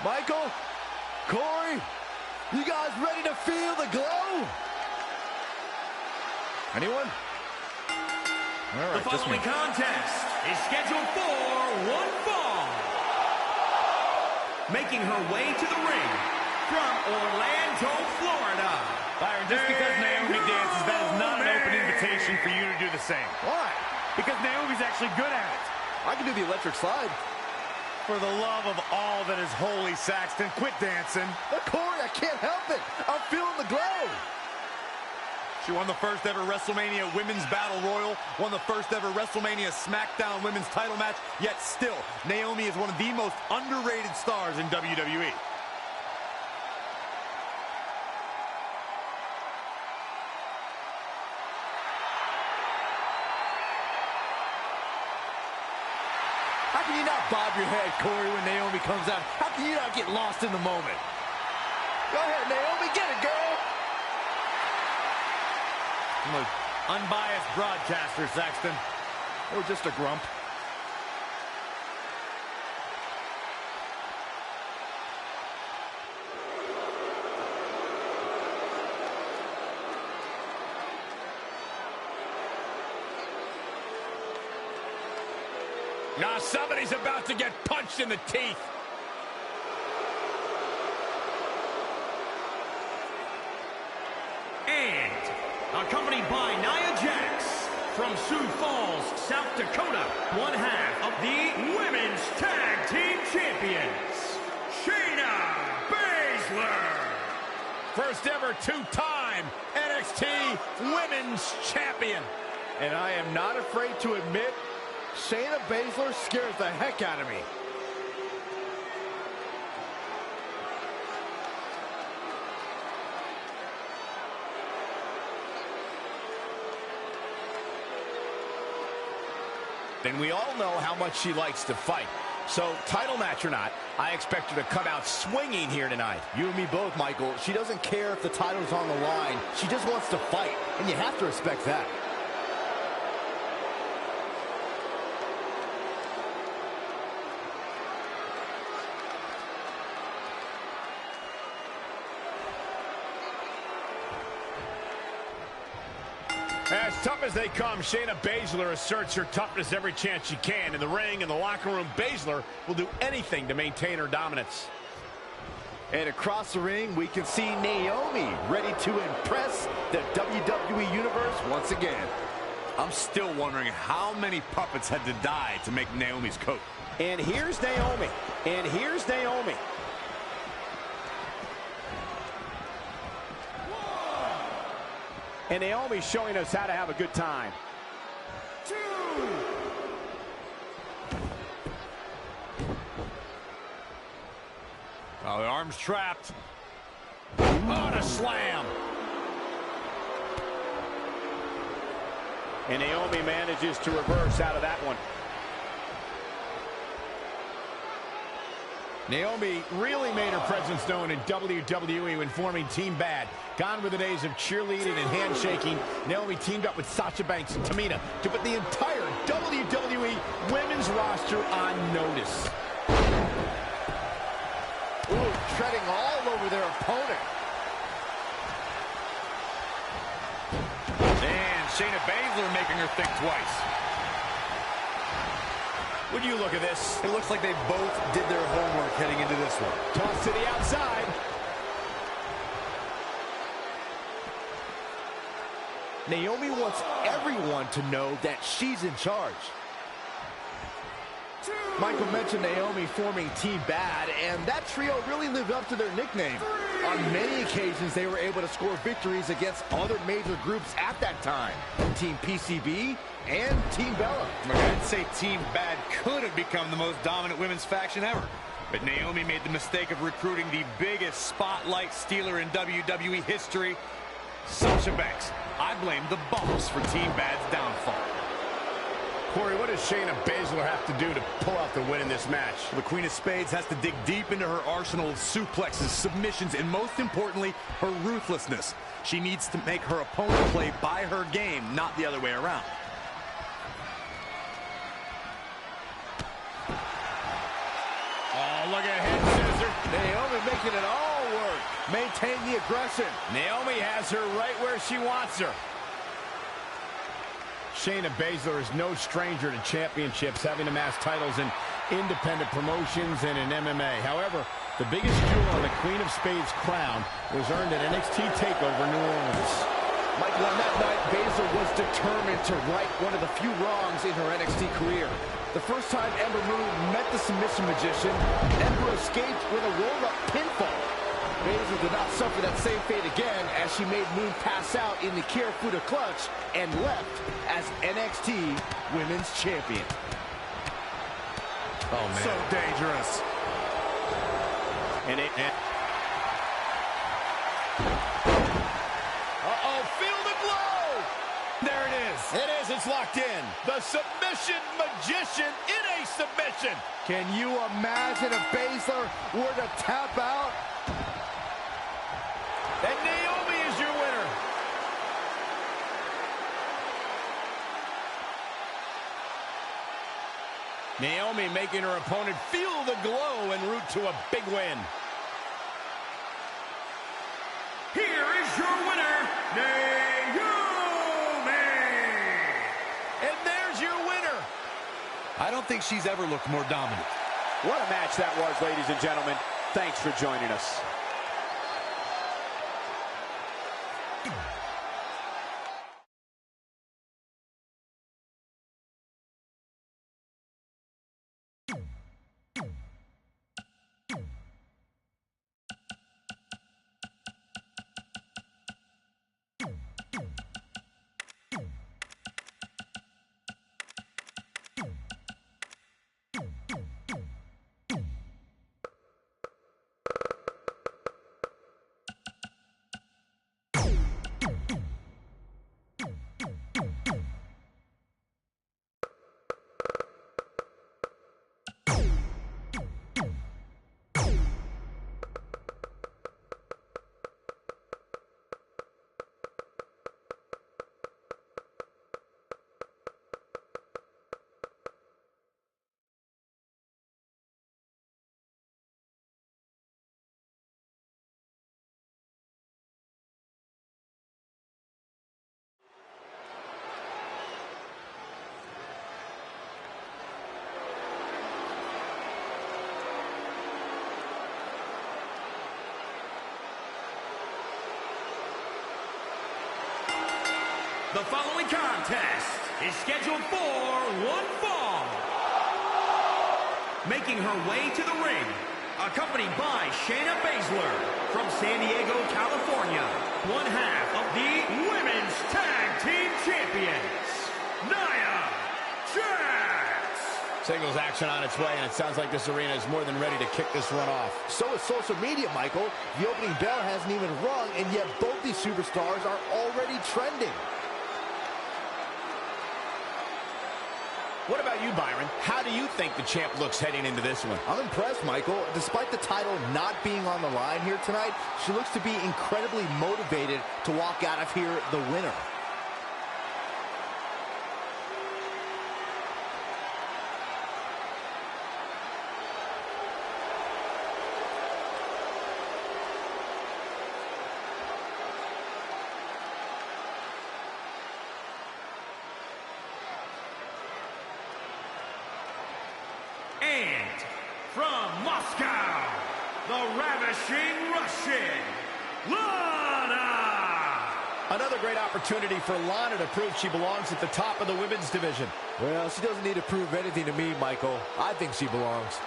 Michael, Corey, you guys ready to feel the glow? Anyone? All right, the following contest is scheduled for one fall. Making her way to the ring from Orlando, Florida. Byron, just because Naomi dances, that is not an open invitation for you to do the same. Why? Because Naomi's actually good at it. I can do the electric slide. For the love of all that is holy, Saxton, quit dancing. But Corey, I can't help it. I'm feeling the glow. She won the first ever WrestleMania Women's Battle Royal, won the first ever WrestleMania Smackdown Women's title match, yet still, Naomi is one of the most underrated stars in WWE. How can you not bob your head, Corey, when Naomi comes out? How can you not get lost in the moment? Go ahead, Naomi, get it, girl. I'm an unbiased broadcaster, Saxton. Or just a grump. Now somebody's about to get punched in the teeth. And accompanied by Nia Jax from Sioux Falls, South Dakota, one half of the Women's Tag Team Champions, Shayna Baszler. First ever two-time NXT Women's Champion. And I am not afraid to admit, Shayna Baszler scares the heck out of me. And we all know how much she likes to fight. So, title match or not, I expect her to come out swinging here tonight. You and me both, Michael. She doesn't care if the title's on the line. She just wants to fight, and you have to respect that. As tough as they come, Shayna Baszler asserts her toughness every chance she can. In the ring, in the locker room, Baszler will do anything to maintain her dominance. And across the ring, we can see Naomi ready to impress the WWE Universe once again. I'm still wondering how many puppets had to die to make Naomi's coat. And here's Naomi. And here's Naomi. And Naomi's showing us how to have a good time. Oh, the arm's trapped. Oh, the slam. And Naomi manages to reverse out of that one. Naomi really made her presence known in WWE when forming Team Bad. Gone were the days of cheerleading and handshaking. Naomi teamed up with Sasha Banks and Tamina to put the entire WWE women's roster on notice. Ooh, treading all over their opponent. And Shayna Baszler making her think twice. Would you look at this? It looks like they both did their homework heading into this one. Toss to the outside. Naomi wants everyone to know that she's in charge. Michael mentioned Naomi forming Team Bad, and that trio really lived up to their nickname. On many occasions, they were able to score victories against other major groups at that time. Team PCB and Team Bella. I'd say Team Bad could have become the most dominant women's faction ever. But Naomi made the mistake of recruiting the biggest spotlight stealer in WWE history, Sasha Banks. I blame the boss for Team Bad's downfall. Corey, what does Shayna Baszler have to do to pull out the win in this match? The Queen of Spades has to dig deep into her arsenal of suplexes, submissions, and most importantly, her ruthlessness. She needs to make her opponent play by her game, not the other way around. Oh, look at head scissor. making it all work. Maintain the aggression. Naomi has her right where she wants her. Shayna Baszler is no stranger to championships, having amassed titles in independent promotions and in MMA. However, the biggest jewel on the Queen of Spades crown was earned at NXT TakeOver New Orleans. Michael, on that night, Baszler was determined to right one of the few wrongs in her NXT career. The first time Ember Moon met the submission magician, Ember escaped with a roll-up pinfall. Baszler did not suffer that same fate again as she made Moon pass out in the Kirifuda clutch and left as NXT Women's Champion. Oh, man. So dangerous. Uh-oh, feel the glow! There it is. It is, it's locked in. The submission magician in a submission. Can you imagine if Baszler were to tap out? And Naomi is your winner. Naomi making her opponent feel the glow en route to a big win. Here is your winner, Naomi! And there's your winner. I don't think she's ever looked more dominant. What a match that was, ladies and gentlemen. Thanks for joining us. The following contest is scheduled for one fall. Making her way to the ring, accompanied by Shayna Baszler from San Diego, California, one half of the Women's Tag Team Champions, Nia Jax. Singles action on its way, and it sounds like this arena is more than ready to kick this one off. So is social media, Michael. The opening bell hasn't even rung, and yet both these superstars are already trending. What about you, Byron? How do you think the champ looks heading into this one? I'm impressed, Michael. Despite the title not being on the line here tonight, she looks to be incredibly motivated to walk out of here the winner. And from Moscow, the ravishing Russian, Lana! Another great opportunity for Lana to prove she belongs at the top of the women's division. Well, she doesn't need to prove anything to me, Michael. I think she belongs.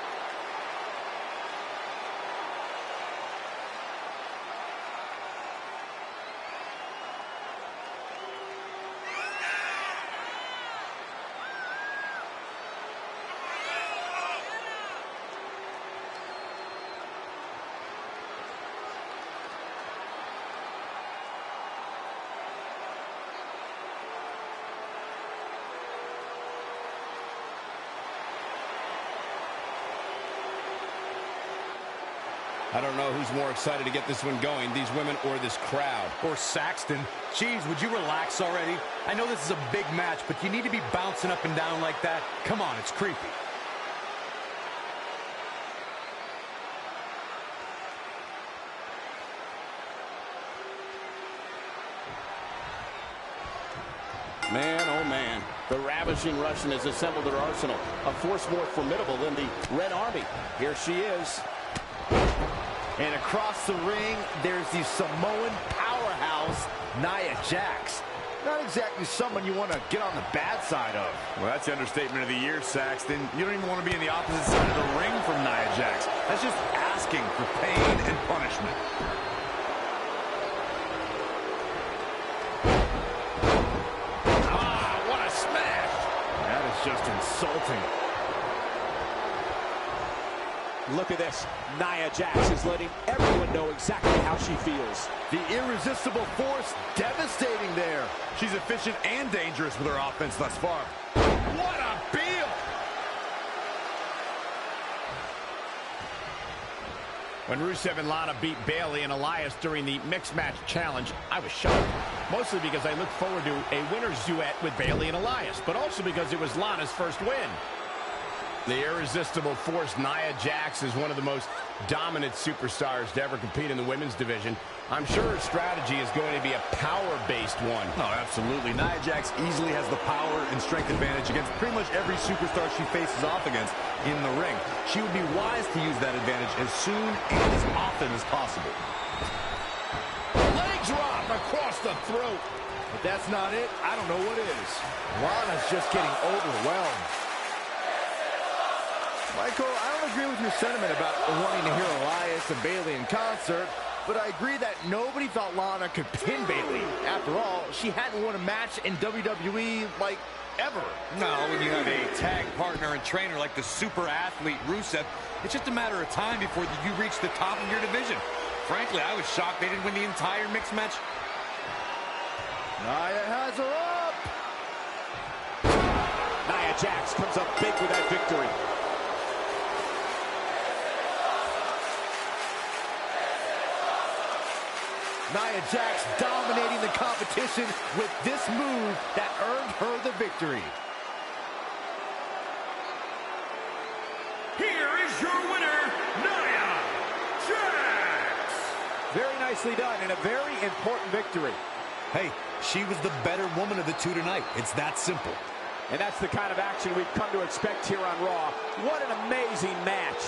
I don't know who's more excited to get this one going, these women or this crowd. Or Saxton. Jeez, would you relax already? I know this is a big match, but you need to be bouncing up and down like that. Come on, it's creepy. Man, oh man. The ravishing Russian has assembled her arsenal. A force more formidable than the Red Army. Here she is. And across the ring, there's the Samoan powerhouse, Nia Jax. Not exactly someone you want to get on the bad side of. Well, that's the understatement of the year, Saxton. You don't even want to be in the opposite side of the ring from Nia Jax. That's just asking for pain and punishment. Ah, what a smash! That is just insulting. Look at this. Nia Jax is letting everyone know exactly how she feels. The irresistible force devastating there. She's efficient and dangerous with her offense thus far. What a deal! When Rusev and Lana beat Bayley and Elias during the Mixed Match Challenge, I was shocked. Mostly because I looked forward to a winner's duet with Bayley and Elias, but also because it was Lana's first win. The irresistible force, Nia Jax, is one of the most dominant superstars to ever compete in the women's division. I'm sure her strategy is going to be a power-based one. Oh, absolutely. Nia Jax easily has the power and strength advantage against pretty much every superstar she faces off against in the ring. She would be wise to use that advantage as soon and as often as possible. Leg drop across the throat. If that's not it, I don't know what is. Lana's just getting overwhelmed. Michael, I don't agree with your sentiment about wanting to hear Elias and Bayley in concert, but I agree that nobody thought Lana could pin Bayley. After all, she hadn't won a match in WWE, like, ever. No, when you have a tag partner and trainer like the super athlete Rusev, it's just a matter of time before you reach the top of your division. Frankly, I was shocked they didn't win the entire mixed match. Nia has her up. Nia Jax comes up big with that victory. Nia Jax dominating the competition with this move that earned her the victory. Here is your winner, Nia Jax. Very nicely done and a very important victory. Hey, she was the better woman of the two tonight. It's that simple. And that's the kind of action we've come to expect here on Raw. What an amazing match.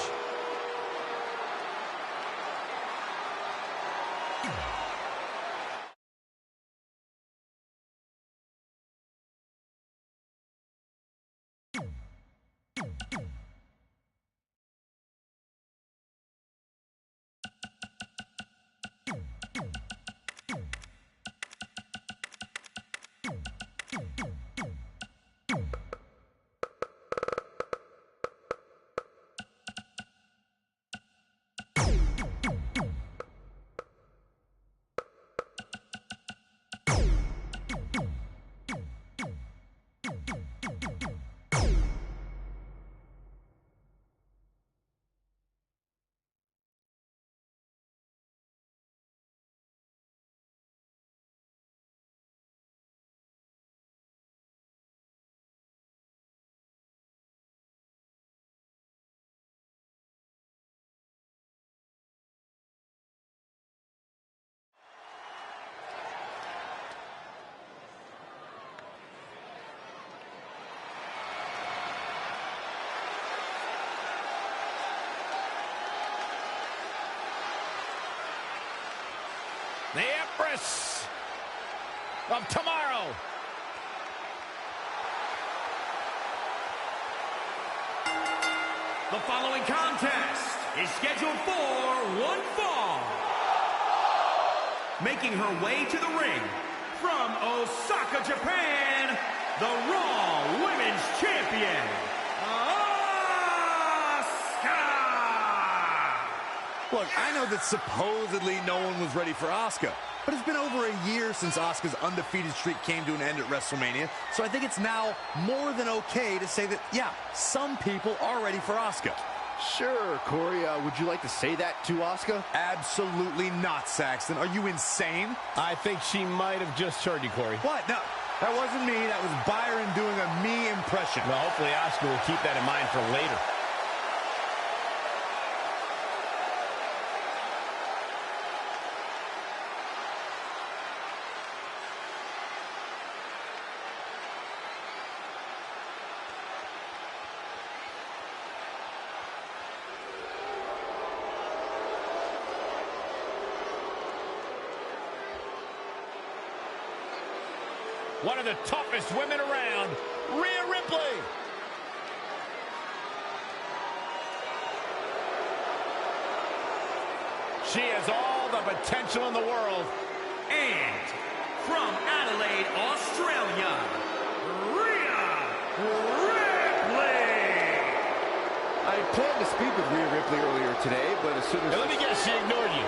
The Empress of Tomorrow. The following contest is scheduled for one fall. Making her way to the ring from Osaka, Japan, the Raw Women's Champion, Look, I know that supposedly no one was ready for Asuka, but it's been over a year since Asuka's undefeated streak came to an end at WrestleMania, so I think it's now more than okay to say that, yeah, some people are ready for Asuka. Sure, Corey, would you like to say that to Asuka? Absolutely not, Saxton. Are you insane? I think she might have just heard you, Corey. What? No, that wasn't me. That was Byron doing a me impression. Well, hopefully Asuka will keep that in mind for later. one of the toughest women around, Rhea Ripley. She has all the potential in the world. And from Adelaide, Australia, Rhea Ripley. I planned to speak with Rhea Ripley earlier today, but as soon as... Now, let me guess, she ignored you.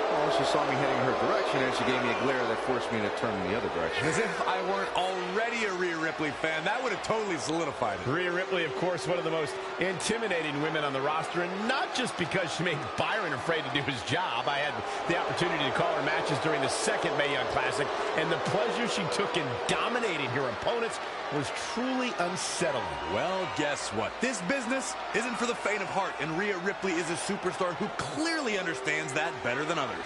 Well, she saw me heading in her direction, and she gave me a glare that forced me to turn in the other direction. As if I weren't already a Rhea Ripley fan. That would have totally solidified it. Rhea Ripley, of course, one of the most intimidating women on the roster, and not just because she made Byron afraid to do his job. I had the opportunity to call her matches during the second Mae Young Classic, and the pleasure she took in dominating her opponents was truly unsettling. Well, guess what? This business isn't for the faint of heart, and Rhea Ripley is a superstar who clearly understands that better than others.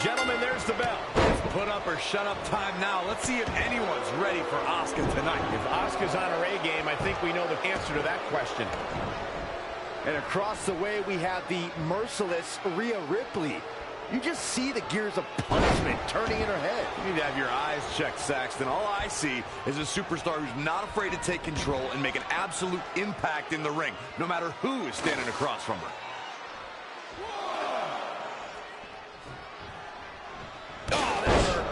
Gentlemen, there's the bell. It's put up or shut up time now. Let's see if anyone's ready for Asuka tonight. If Asuka's on her A game, I think we know the answer to that question. And across the way, we have the merciless Rhea Ripley. You just see the gears of punishment turning in her head. You need to have your eyes checked, Saxton. All I see is a superstar who's not afraid to take control and make an absolute impact in the ring, no matter who is standing across from her. Oh, that hurt.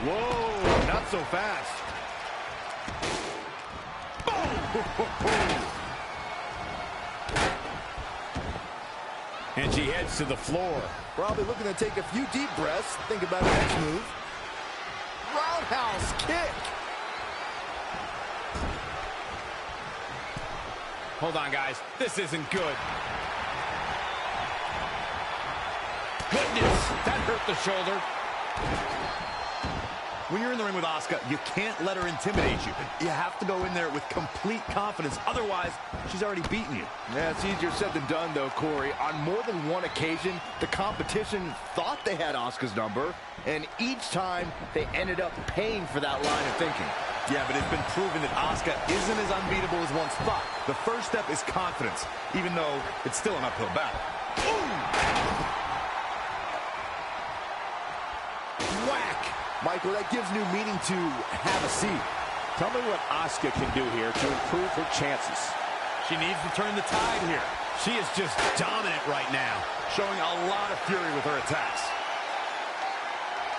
Whoa, not so fast. And she heads to the floor. Probably looking to take a few deep breaths. Think about her next move. Roundhouse kick. Hold on, guys. This isn't good. Goodness, that hurt the shoulder. When you're in the ring with Asuka, you can't let her intimidate you. You have to go in there with complete confidence. Otherwise, she's already beaten you. Yeah, it's easier said than done, though, Corey. On more than one occasion, the competition thought they had Asuka's number, and each time they ended up paying for that line of thinking. Yeah, but it's been proven that Asuka isn't as unbeatable as once thought. The first step is confidence, even though it's still an uphill battle. Ooh! Whack! Michael, that gives new meaning to have a seat. Tell me what Asuka can do here to improve her chances. She needs to turn the tide here. She is just dominant right now. Showing a lot of fury with her attacks.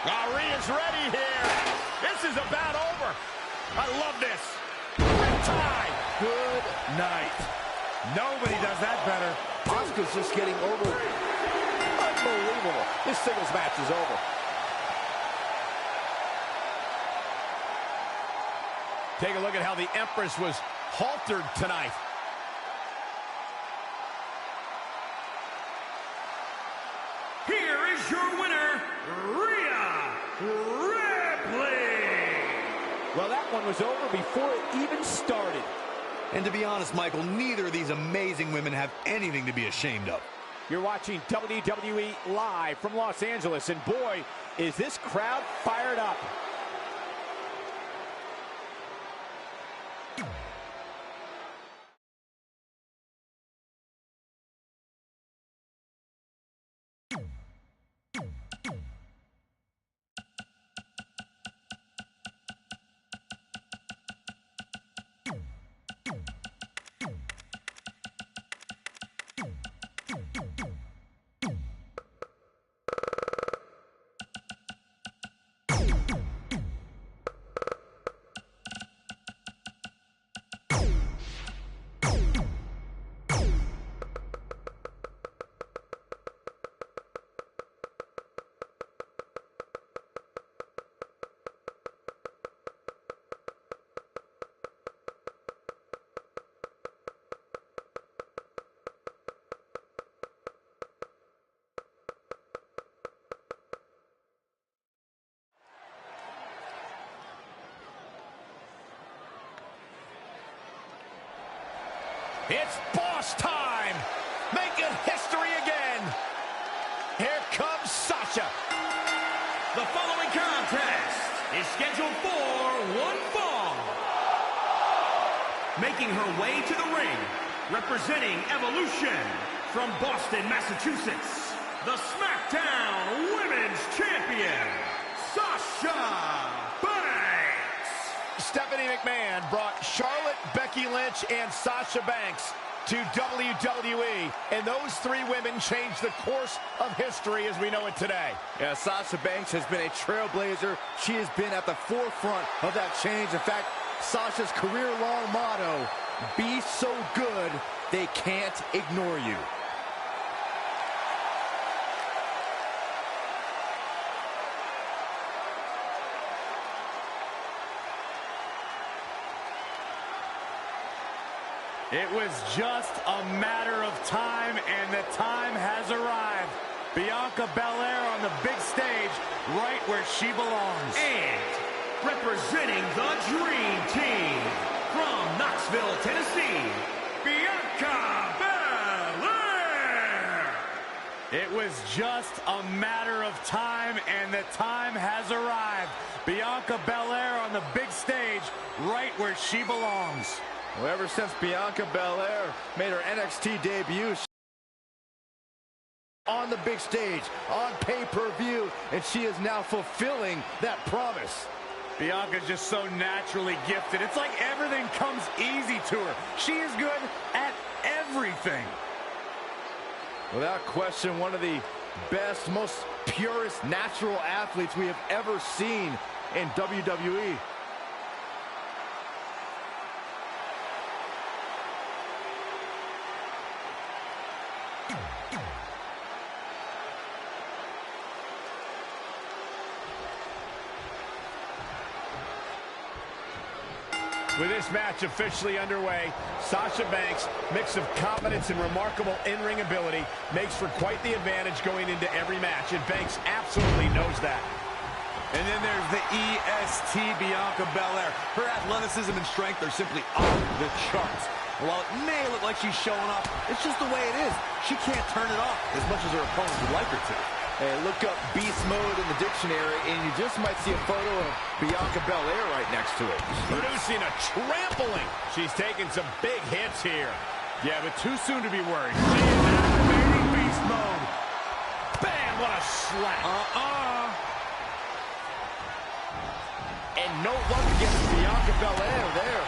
Rhea's ready here. This is about over. I love this. Riptide. Good night. Nobody does that better. Asuka's just getting over. Unbelievable. This singles match is over. Take a look at how the Empress was haltered tonight. Here is your winner, Rhea Ripley. Well, that one was over before it even started. And to be honest, Michael, neither of these amazing women have anything to be ashamed of. You're watching WWE live from Los Angeles, and boy, is this crowd fired up. It's boss time! Making history again! Here comes Sasha! The following contest is scheduled for one fall. Making her way to the ring, representing Evolution from Boston, Massachusetts, the Smackdown Women's Champion, Sasha Banks. Stephanie McMahon brought Charlotte, Becky Lynch, and Sasha Banks to WWE, and those three women changed the course of history as we know it today. Yeah, Sasha Banks has been a trailblazer. She has been at the forefront of that change. In fact, Sasha's career-long motto, be so good, they can't ignore you. It was just a matter of time, and the time has arrived. Bianca Belair on the big stage, right where she belongs. And representing the Dream Team from Knoxville, Tennessee, Bianca Belair. It was just a matter of time, and the time has arrived. Bianca Belair on the big stage, right where she belongs. Well, ever since Bianca Belair made her NXT debut on the big stage, on pay-per-view, and she is now fulfilling that promise. Bianca's just so naturally gifted. It's like everything comes easy to her. She is good at everything. Without question, one of the best, most purest natural athletes we have ever seen in WWE. With this match officially underway, Sasha Banks' mix of confidence and remarkable in-ring ability makes for quite the advantage going into every match, and Banks absolutely knows that. And then there's the EST Bianca Belair. Her athleticism and strength are simply off the charts. While it may look like she's showing off, it's just the way it is. She can't turn it off as much as her opponents would like her to. Hey, look up beast mode in the dictionary, and you just might see a photo of Bianca Belair right next to it. Producing a trampling. She's taking some big hits here. Yeah, but too soon to be worried. She is activating beast mode. Bam, what a slap. And no luck against Bianca Belair there.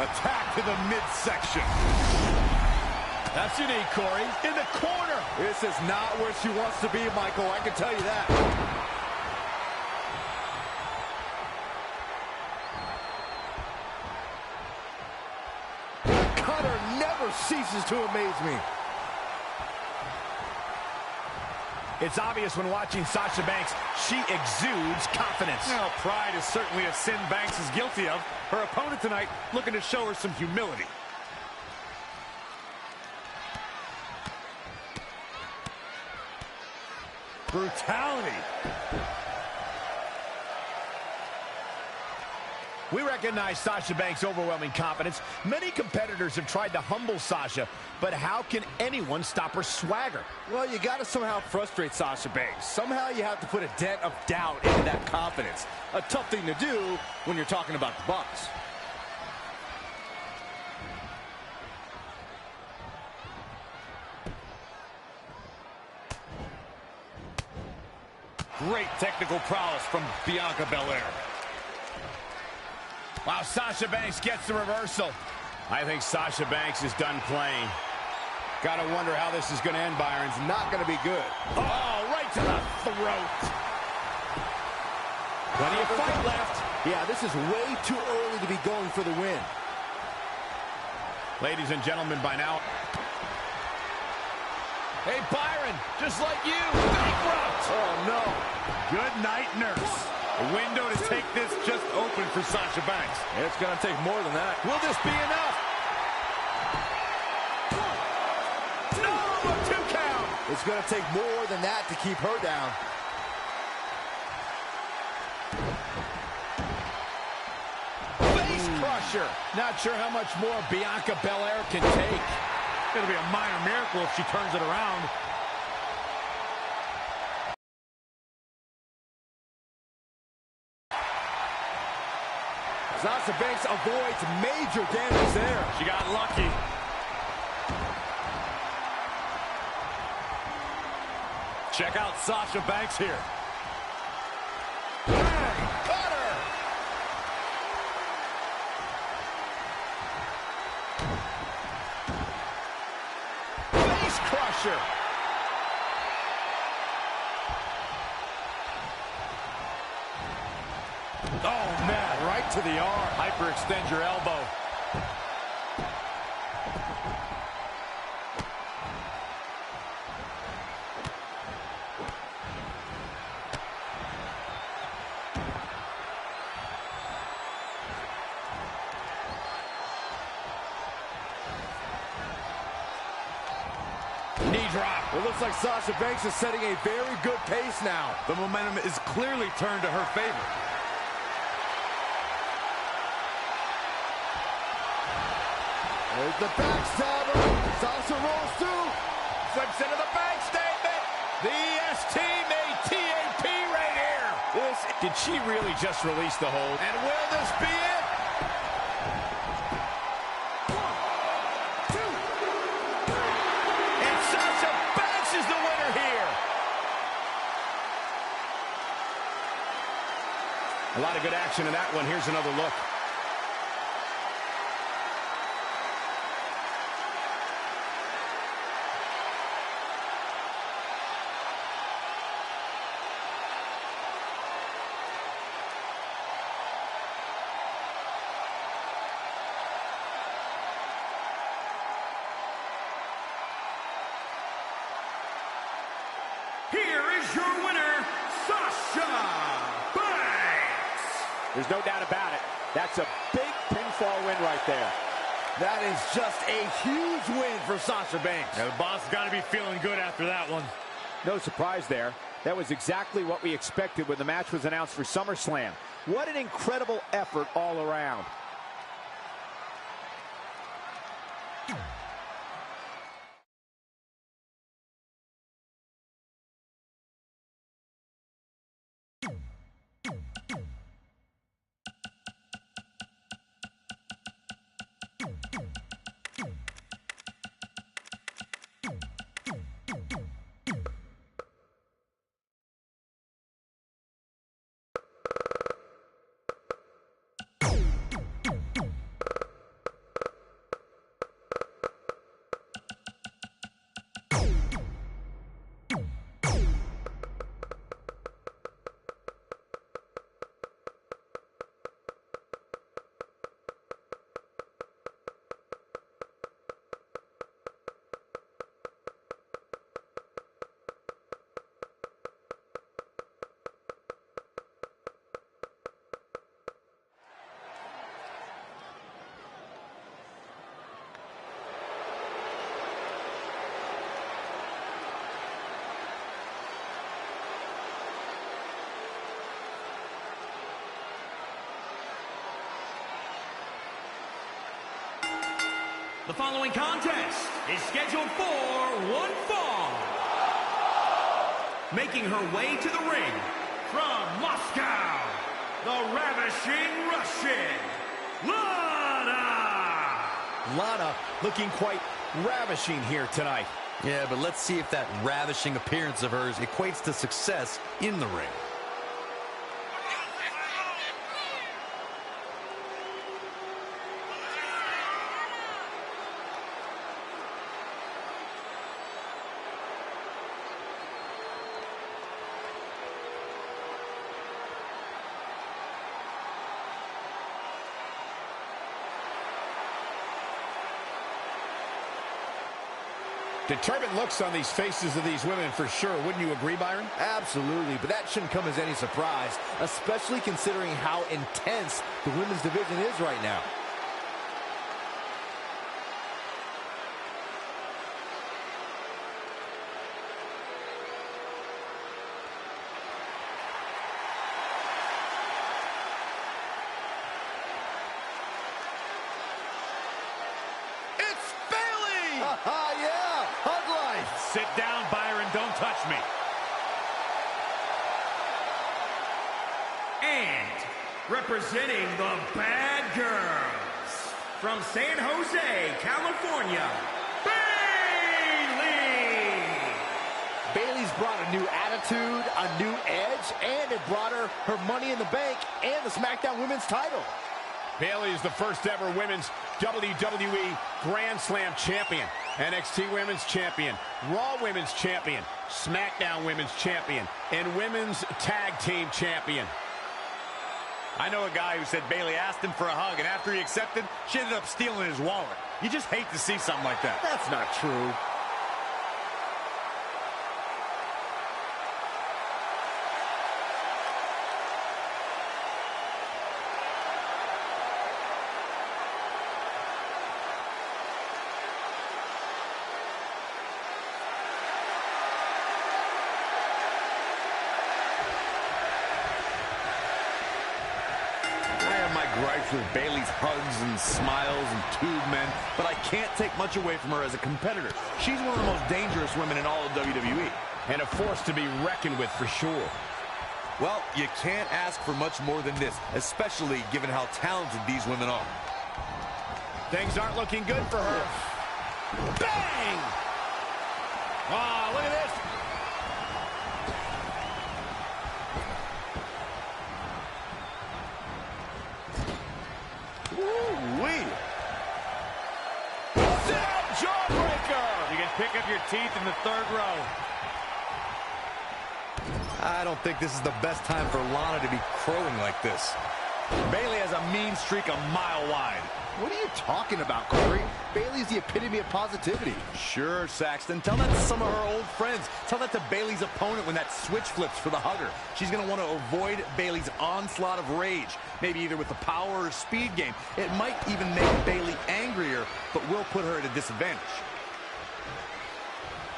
Attack to the midsection. That's unique, Corey. In the corner. This is not where she wants to be, Michael. I can tell you that. The cutter never ceases to amaze me. It's obvious when watching Sasha Banks, she exudes confidence. Now, pride is certainly a sin Banks is guilty of. Her opponent tonight looking to show her some humility. Brutality. We recognize Sasha Banks' overwhelming confidence. Many competitors have tried to humble Sasha, but how can anyone stop her swagger? Well, you got to somehow frustrate Sasha Banks. Somehow you have to put a dent of doubt into that confidence. A tough thing to do when you're talking about the Bucks. Great technical prowess from Bianca Belair. Wow, Sasha Banks gets the reversal. I think Sasha Banks is done playing. Gotta wonder how this is gonna end, Byron. It's not gonna be good. Oh, right to the throat. Plenty of fight left. Yeah, this is way too early to be going for the win. Ladies and gentlemen, by now. Hey, Byron, just like you, bankrupt. Oh, no. Good night, nurse. The window to take this just opened for Sasha Banks. It's going to take more than that. Will this be enough? No, a 2 count. It's going to take more than that to keep her down. Face crusher. Not sure how much more Bianca Belair can take. It'll be a minor miracle if she turns it around. Sasha Banks avoids major damage there. She got lucky. Check out Sasha Banks here. Cutter! Face crusher. Oh, man, right to the arm. Hyperextend your elbow. Knee drop. It looks like Sasha Banks is setting a very good pace now. The momentum is clearly turned to her favor. There's the backstabber. Sasha rolls through. Flips into the bank statement. The ST made TAP right here. Did she really just release the hold? And will this be it? 1, 2. And Sasha Banks is the winner here. A lot of good action in that one. Here's another look. Here is your winner, Sasha Banks. There's no doubt about it. That's a big pinfall win right there. That is just a huge win for Sasha Banks. Yeah, the boss has got to be feeling good after that one. No surprise there. That was exactly what we expected when the match was announced for SummerSlam. What an incredible effort all around. The following contest is scheduled for one fall. Making her way to the ring from Moscow, the Ravishing Russian, Lana! Lana looking quite ravishing here tonight. Yeah, but let's see if that ravishing appearance of hers equates to success in the ring. Determined looks on these faces of these women for sure. Wouldn't you agree, Byron? Absolutely, but that shouldn't come as any surprise, especially considering how intense the women's division is right now. Yeah, hug life. Sit down, Byron. Don't touch me. And representing the Bad Girls, from San Jose, California, Bayley! Bayley's brought a new attitude, a new edge, and it brought her Money in the Bank and the Smackdown Women's title. Bayley is the first ever women's WWE Grand Slam champion, NXT Women's Champion, Raw Women's Champion, SmackDown Women's Champion, and Women's Tag Team Champion. I know a guy who said Bayley asked him for a hug, and after he accepted, she ended up stealing his wallet. You just hate to see something like that. That's not true. Gripes with Bayley's hugs and smiles and tube men, but I can't take much away from her as a competitor. She's one of the most dangerous women in all of WWE. And a force to be reckoned with for sure. Well, you can't ask for much more than this, especially given how talented these women are. Things aren't looking good for her. Bang! Oh, look at this. Woo-wee! Down jawbreaker! You can pick up your teeth in the third row. I don't think this is the best time for Lana to be crowing like this. Bayley has a mean streak a mile wide. What are you talking about, Corey? Bayley's the epitome of positivity. Sure, Saxton. Tell that to some of her old friends. Tell that to Bayley's opponent when that switch flips for the hugger. She's going to want to avoid Bayley's onslaught of rage, maybe either with the power or speed game. It might even make Bayley angrier, but will put her at a disadvantage.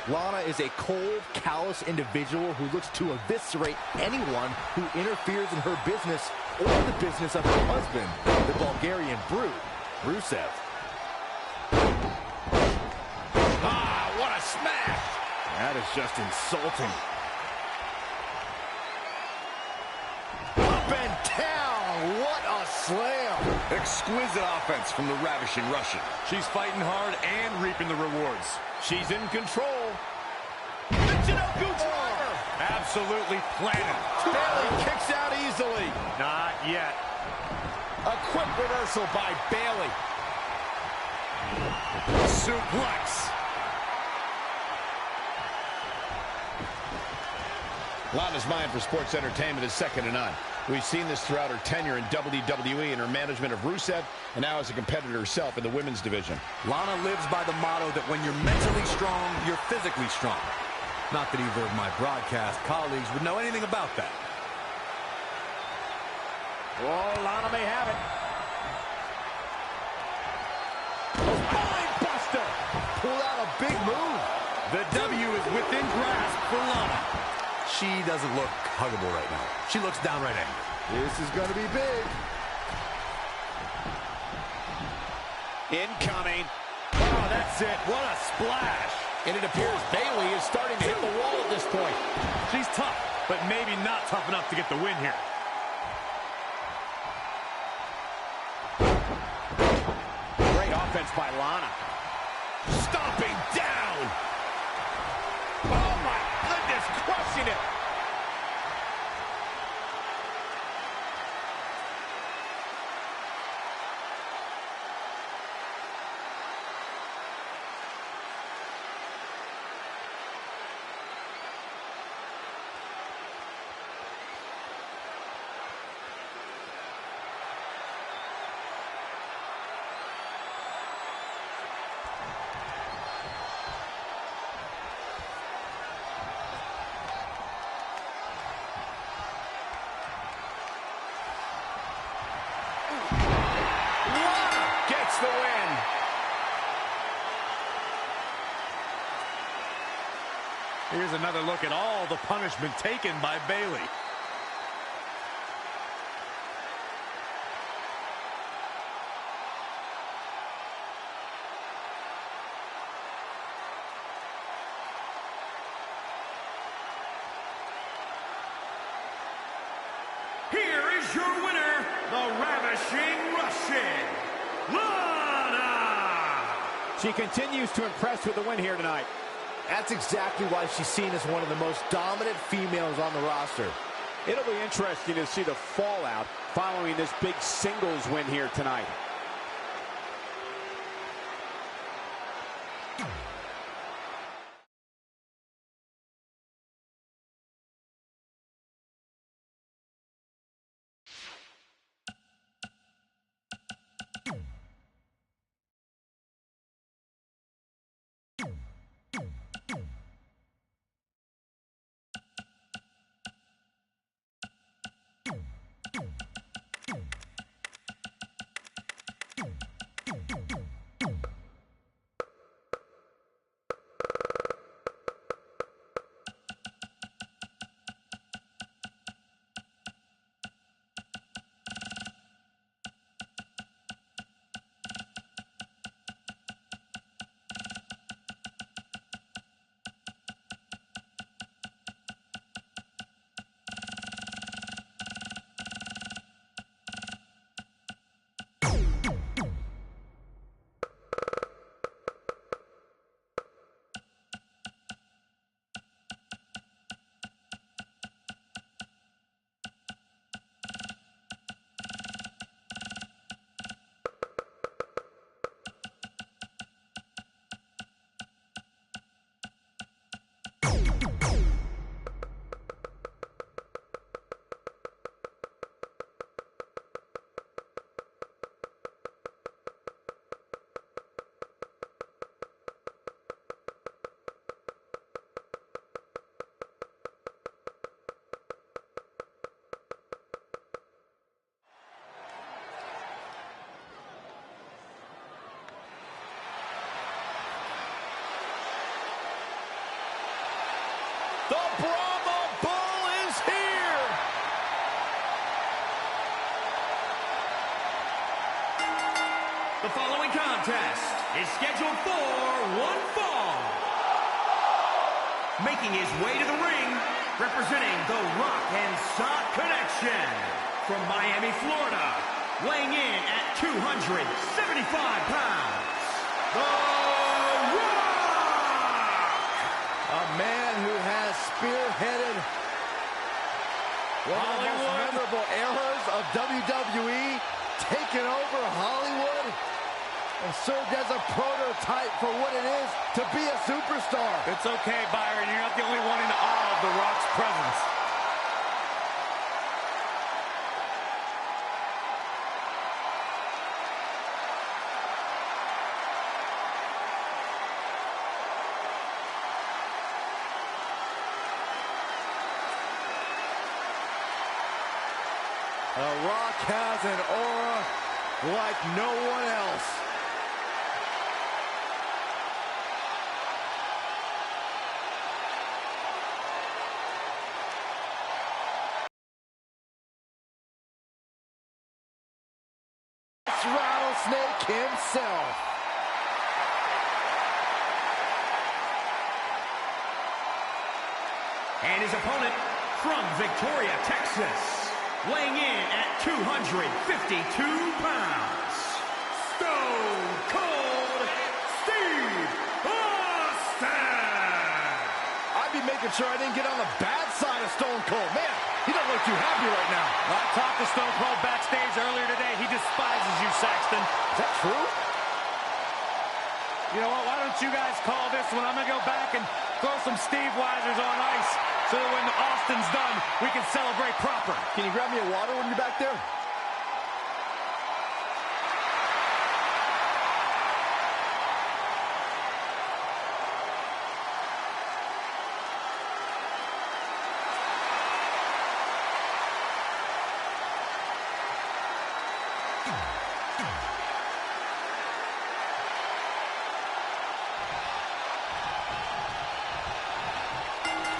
Lana is a cold, callous individual who looks to eviscerate anyone who interferes in her business or the business of her husband, the Bulgarian brute, Rusev. Ah, what a smash! That is just insulting. Up and down, what a slam! Exquisite offense from the ravishing Russian. She's fighting hard and reaping the rewards. She's in control. Michinoku driver! Absolutely planted. Bayley kicks out easily. Not yet. A quick reversal by Bayley. Suplex. Lana's mind for sports entertainment is second to none. We've seen this throughout her tenure in WWE and her management of Rusev, and now as a competitor herself in the women's division. Lana lives by the motto that when you're mentally strong, you're physically strong. Not that either of my broadcast colleagues would know anything about that. Oh, Lana may have it. Oh, spine buster! Pulled out a big move. The W is within grasp for Lana. She doesn't look huggable right now. She looks downright angry. This is going to be big. Incoming. Oh, that's it. What a splash. And it appears Bayley is starting to hit the wall at this point. She's tough, but maybe not tough enough to get the win here. Great offense by Lana. Stomping down. Oh, my goodness, crushing it. Gets the win. Here's another look at all the punishment taken by Bayley. Here is your winner, the ravishing Russian, Lana! She continues to impress with the win here tonight. That's exactly why she's seen as one of the most dominant females on the roster. It'll be interesting to see the fallout following this big singles win here tonight. The Brahma Bull is here! The following contest is scheduled for one fall. Making his way to the ring, representing the Rock and Sock Connection. From Miami, Florida, weighing in at 275 pounds, The A man who has spearheaded one of the most memorable eras of WWE, taken over Hollywood, and served as a prototype for what it is to be a superstar. It's okay, Byron. You're not the only one in awe of The Rock's presence. The Rock has an aura like no one else. It's Rattlesnake himself. and his opponent from Victoria, Texas, weighing in at 252 pounds, Stone Cold Steve Austin! I'd be making sure I didn't get on the bad side of Stone Cold. Man, he doesn't look too happy right now. I talked to Stone Cold backstage earlier today. He despises you, Saxton. Is that true? You know what? Why don't you guys call this one? I'm going to go back and throw some Steve Weisers on ice so that when Austin's done, we can celebrate proper. Can you grab me a water when you're back there?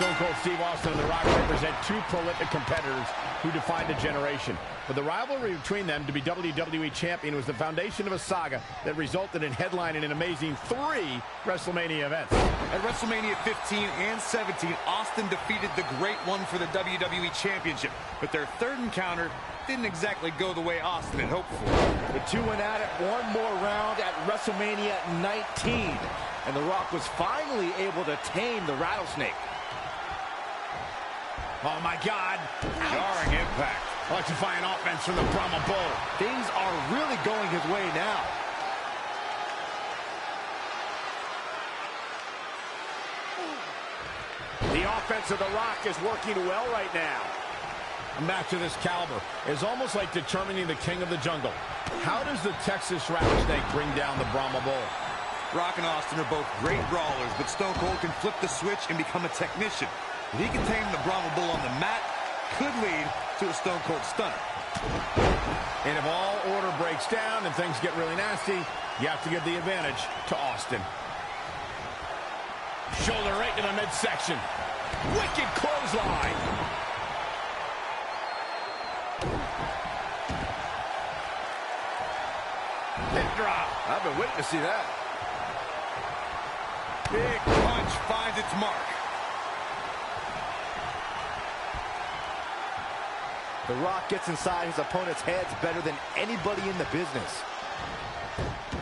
Stone Cold Steve Austin and The Rock represent two prolific competitors who defined a generation. For the rivalry between them to be WWE Champion was the foundation of a saga that resulted in headlining an amazing 3 WrestleMania events. At WrestleMania 15 and 17, Austin defeated the Great One for the WWE Championship. But their third encounter didn't exactly go the way Austin had hoped for. The two went at it one more round at WrestleMania 19. And The Rock was finally able to tame the rattlesnake. Oh, my God. Jarring impact. Electrifying offense from the Brahma Bull. Things are really going his way now. The offense of The Rock is working well right now. A match of this caliber is almost like determining the king of the jungle. How does the Texas rattlesnake bring down the Brahma Bull? Rock and Austin are both great brawlers, but Stone Cold can flip the switch and become a technician. If he can tame the Brahma Bull on the mat, could lead to a Stone Cold stunner. And if all order breaks down and things get really nasty, you have to give the advantage to Austin. Shoulder right to the midsection. Wicked clothesline. Hip drop. I've been waiting to see that. Big punch finds its mark. The Rock gets inside his opponent's heads better than anybody in the business.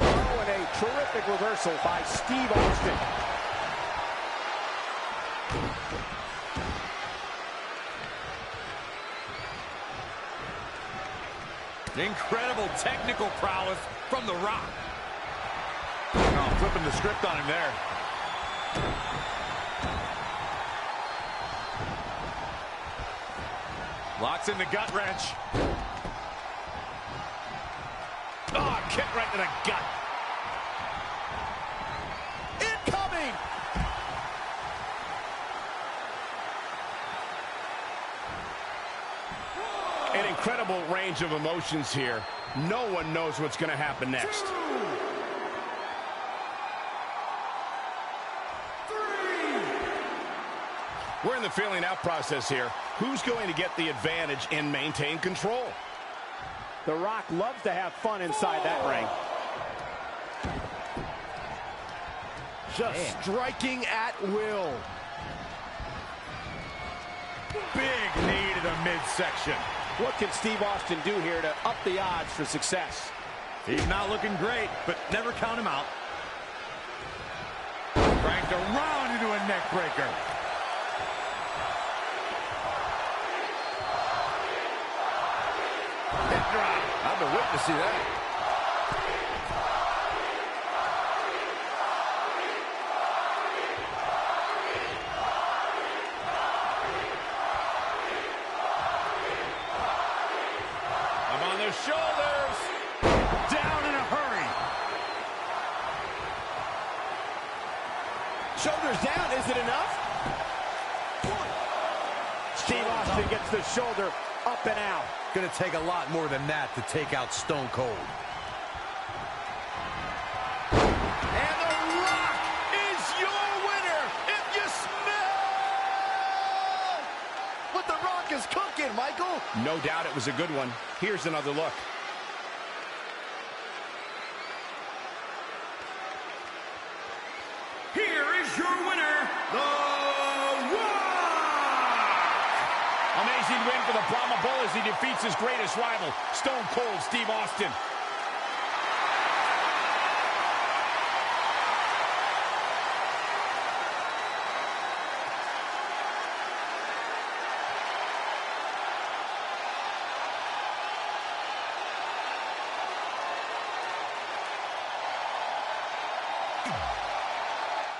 Oh, and a terrific reversal by Steve Austin. Incredible technical prowess from The Rock. Oh, flipping the script on him there. Locks in the gut wrench. Oh, kick right to the gut. Incoming! An incredible range of emotions here. No one knows what's going to happen next. 3. We're in the feeling out process here. Who's going to get the advantage and maintain control? The Rock loves to have fun inside that ring. Just striking at will. Big knee to the midsection. What can Steve Austin do here to up the odds for success? He's not looking great, but never count him out. Cranked around into a neck breaker. Hip drop. I've been waiting to see that. I'm on their shoulders. Down in a hurry. Shoulders down, is it enough? Steve Austin gets the shoulder up and out. Gonna take a lot more than that to take out Stone Cold. And The Rock is your winner. If you smell What The Rock is cooking, Michael. No doubt it was a good one. Here's another look. Here is your winner, The Rock! Amazing win for the Brahma Bull as he defeats his greatest rival, Stone Cold Steve Austin.